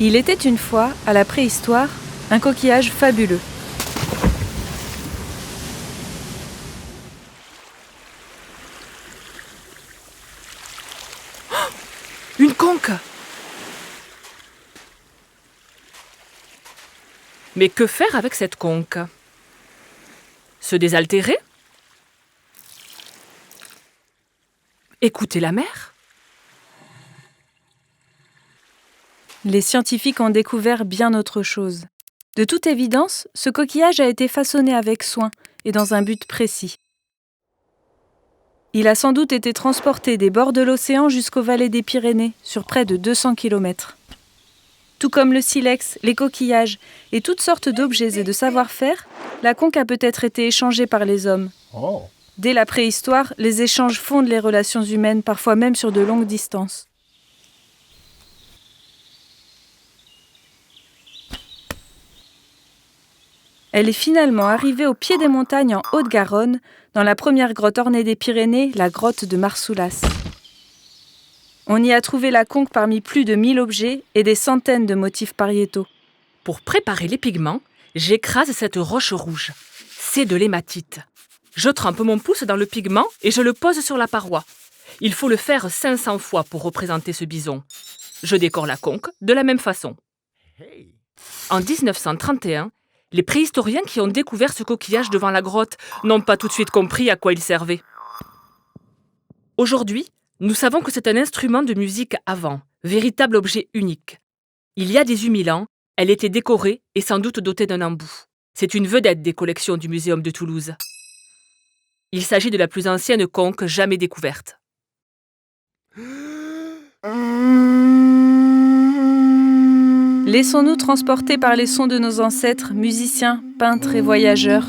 Il était une fois, à la préhistoire, un coquillage fabuleux. Une conque! Mais que faire avec cette conque? Se désaltérer? Écouter la mer? Les scientifiques ont découvert bien autre chose. De toute évidence, ce coquillage a été façonné avec soin et dans un but précis. Il a sans doute été transporté des bords de l'océan jusqu'aux vallées des Pyrénées, sur près de 200 km. Tout comme le silex, les coquillages et toutes sortes d'objets et de savoir-faire, la conque a peut-être été échangée par les hommes. Dès la préhistoire, les échanges fondent les relations humaines, parfois même sur de longues distances. Elle est finalement arrivée au pied des montagnes en Haute-Garonne, dans la première grotte ornée des Pyrénées, la grotte de Marsoulas. On y a trouvé la conque parmi plus de 1000 objets et des centaines de motifs pariétaux. Pour préparer les pigments, j'écrase cette roche rouge. C'est de l'hématite. Je trempe mon pouce dans le pigment et je le pose sur la paroi. Il faut le faire 500 fois pour représenter ce bison. Je décore la conque de la même façon. En 1931, les préhistoriens qui ont découvert ce coquillage devant la grotte n'ont pas tout de suite compris à quoi il servait. Aujourd'hui, nous savons que c'est un instrument de musique avant, véritable objet unique. Il y a 18 000 ans, elle était décorée et sans doute dotée d'un embout. C'est une vedette des collections du Muséum de Toulouse. Il s'agit de la plus ancienne conque jamais découverte. Laissons-nous transporter par les sons de nos ancêtres, musiciens, peintres et voyageurs,